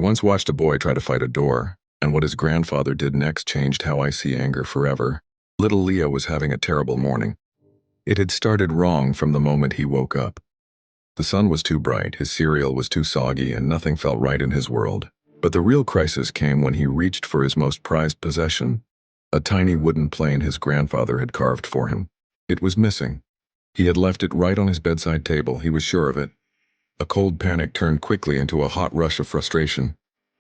once watched a boy try to fight a door, and what his grandfather did next changed how I see anger forever. Little Leo was having a terrible morning. It had started wrong from the moment he woke up. The sun was too bright, his cereal was too soggy, and nothing felt right in his world. But the real crisis came when he reached for his most prized possession, a tiny wooden plane his grandfather had carved for him. It was missing. He had left it right on his bedside table, he was sure of it. A cold panic turned quickly into a hot rush of frustration.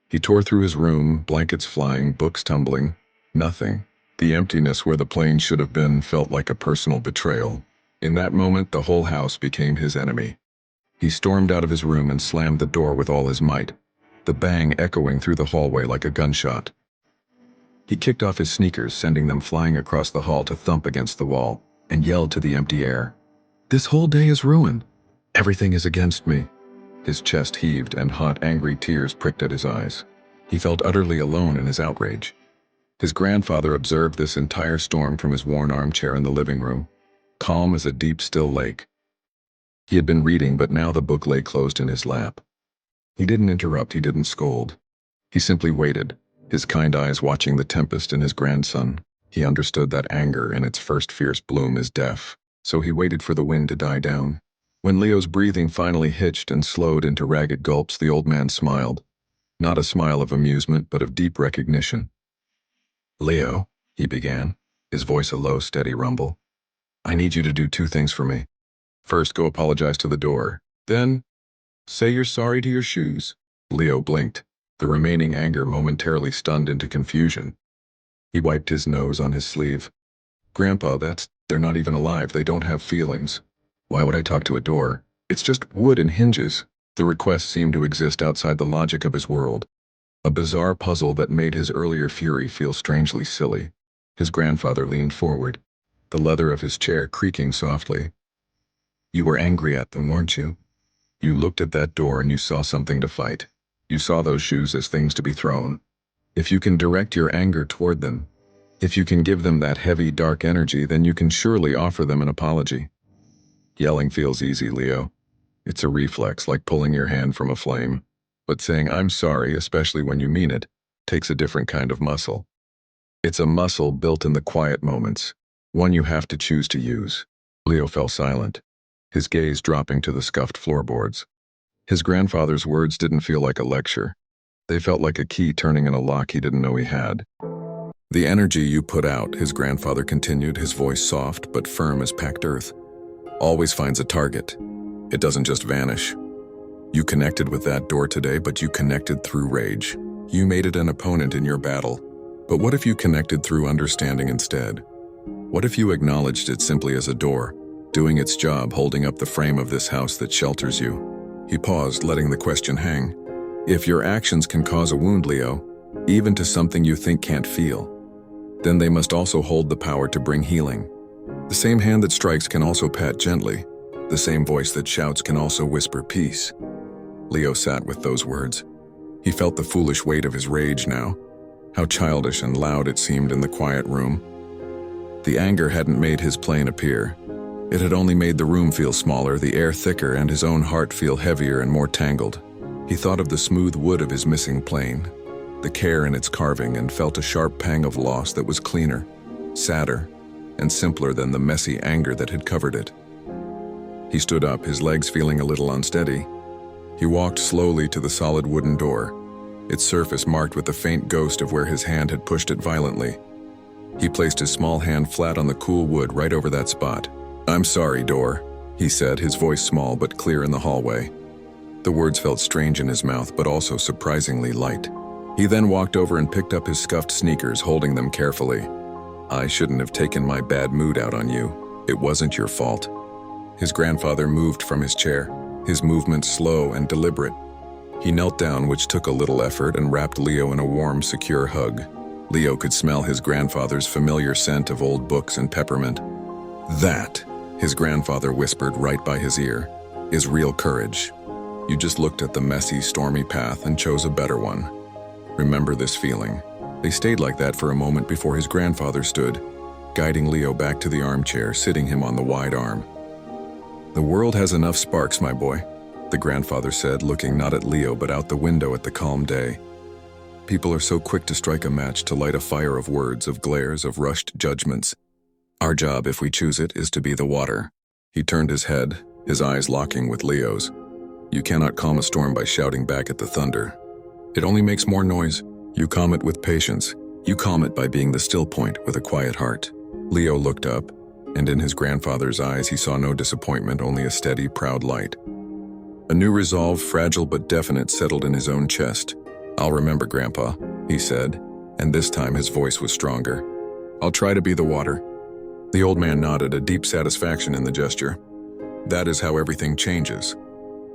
He tore through his room, blankets flying, books tumbling. Nothing. The emptiness where the plane should have been felt like a personal betrayal. In that moment, the whole house became his enemy. He stormed out of his room and slammed the door with all his might, the bang echoing through the hallway like a gunshot. He kicked off his sneakers, sending them flying across the hall to thump against the wall, and yelled to the empty air, "This whole day is ruined. Everything is against me." His chest heaved and hot, angry tears pricked at his eyes. He felt utterly alone in his outrage. His grandfather observed this entire storm from his worn armchair in the living room, calm as a deep, still lake. He had been reading, but now the book lay closed in his lap. He didn't interrupt, he didn't scold. He simply waited, his kind eyes watching the tempest in his grandson. He understood that anger in its first fierce bloom is deaf, so he waited for the wind to die down. When Leo's breathing finally hitched and slowed into ragged gulps, the old man smiled. Not a smile of amusement, but of deep recognition. "Leo," he began, his voice a low, steady rumble, "I need you to do two things for me. First, go apologize to the door. Then, say you're sorry to your shoes." Leo blinked, the remaining anger momentarily stunned into confusion. He wiped his nose on his sleeve. "Grandpa, they're not even alive. They don't have feelings. Why would I talk to a door? It's just wood and hinges." The request seemed to exist outside the logic of his world. A bizarre puzzle that made his earlier fury feel strangely silly. His grandfather leaned forward, the leather of his chair creaking softly. "You were angry at them, weren't you? You looked at that door and you saw something to fight. You saw those shoes as things to be thrown. If you can direct your anger toward them, if you can give them that heavy, dark energy, then you can surely offer them an apology. Yelling feels easy, Leo. It's a reflex, like pulling your hand from a flame. But saying I'm sorry, especially when you mean it, takes a different kind of muscle. It's a muscle built in the quiet moments, one you have to choose to use." Leo fell silent, his gaze dropping to the scuffed floorboards. His grandfather's words didn't feel like a lecture. They felt like a key turning in a lock he didn't know he had. "The energy you put out," his grandfather continued, his voice soft but firm as packed earth, "always finds a target. It doesn't just vanish. You connected with that door today, but you connected through rage. You made it an opponent in your battle. But what if you connected through understanding instead? What if you acknowledged it simply as a door, doing its job, holding up the frame of this house that shelters you?" He paused, letting the question hang. "If your actions can cause a wound, Leo, even to something you think can't feel, then they must also hold the power to bring healing. The same hand that strikes can also pat gently. The same voice that shouts can also whisper peace." Leo sat with those words. He felt the foolish weight of his rage now. How childish and loud it seemed in the quiet room. The anger hadn't made his plane appear. It had only made the room feel smaller, the air thicker, and his own heart feel heavier and more tangled. He thought of the smooth wood of his missing plane, the care in its carving, and felt a sharp pang of loss that was cleaner, sadder, and simpler than the messy anger that had covered it. He stood up, his legs feeling a little unsteady. He walked slowly to the solid wooden door, its surface marked with the faint ghost of where his hand had pushed it violently. He placed his small hand flat on the cool wood right over that spot. "I'm sorry, door," he said, his voice small but clear in the hallway. The words felt strange in his mouth, but also surprisingly light. He then walked over and picked up his scuffed sneakers, holding them carefully. "I shouldn't have taken my bad mood out on you. It wasn't your fault." His grandfather moved from his chair, his movement slow and deliberate. He knelt down, which took a little effort, and wrapped Leo in a warm, secure hug. Leo could smell his grandfather's familiar scent of old books and peppermint. "That," his grandfather whispered right by his ear, "is real courage. You just looked at the messy, stormy path and chose a better one. Remember this feeling." They stayed like that for a moment before his grandfather stood, guiding Leo back to the armchair, sitting him on the wide arm. "The world has enough sparks, my boy. the grandfather said, looking not at Leo but out the window at the calm day. People are so quick to strike a match, to light a fire of words, of glares, of rushed judgments. Our job, if we choose it, is to be the water. He turned his head, his eyes locking with Leo's. You cannot calm a storm by shouting back at the thunder. It only makes more noise. You calm it with patience. You calm it by being the still point with a quiet heart. Leo looked up, and in his grandfather's eyes he saw no disappointment, only a steady, proud light. A new resolve, fragile but definite, settled in his own chest. I'll remember, Grandpa, he said, and this time his voice was stronger. I'll try to be the water. The old man nodded, a deep satisfaction in the gesture. That is how everything changes.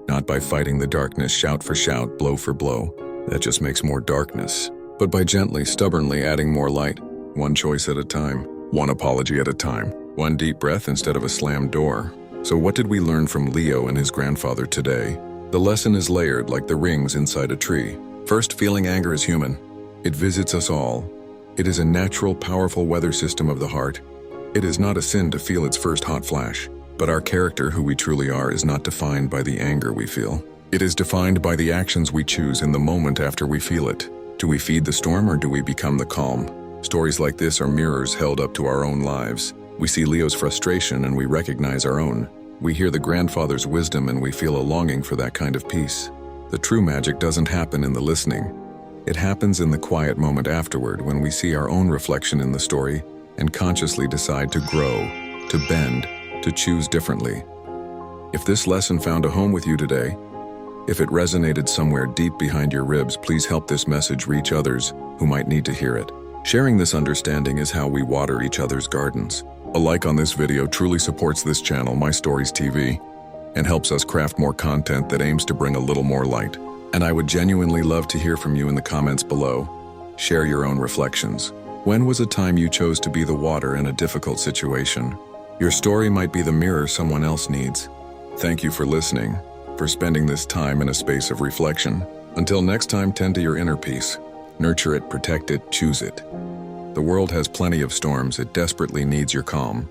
Not by fighting the darkness, shout for shout, blow for blow. That just makes more darkness. But by gently, stubbornly adding more light, one choice at a time, one apology at a time, one deep breath instead of a slammed door. So what did we learn from Leo and his grandfather today? The lesson is layered like the rings inside a tree. First, feeling anger is human. It visits us all. It is a natural, powerful weather system of the heart. It is not a sin to feel its first hot flash. But our character, who we truly are, is not defined by the anger we feel. It is defined by the actions we choose in the moment after we feel it. Do we feed the storm or do we become the calm? Stories like this are mirrors held up to our own lives. We see Leo's frustration and we recognize our own. We hear the grandfather's wisdom and we feel a longing for that kind of peace. The true magic doesn't happen in the listening. It happens in the quiet moment afterward, when we see our own reflection in the story and consciously decide to grow, to bend, to choose differently. If this lesson found a home with you today, if it resonated somewhere deep behind your ribs, please help this message reach others who might need to hear it. Sharing this understanding is how we water each other's gardens. A like on this video truly supports this channel, My Stories TV, and helps us craft more content that aims to bring a little more light. And I would genuinely love to hear from you in the comments below. Share your own reflections. When was a time you chose to be the water in a difficult situation? Your story might be the mirror someone else needs. Thank you for listening, for spending this time in a space of reflection. Until next time, tend to your inner peace. Nurture it, protect it, choose it. The world has plenty of storms. It desperately needs your calm.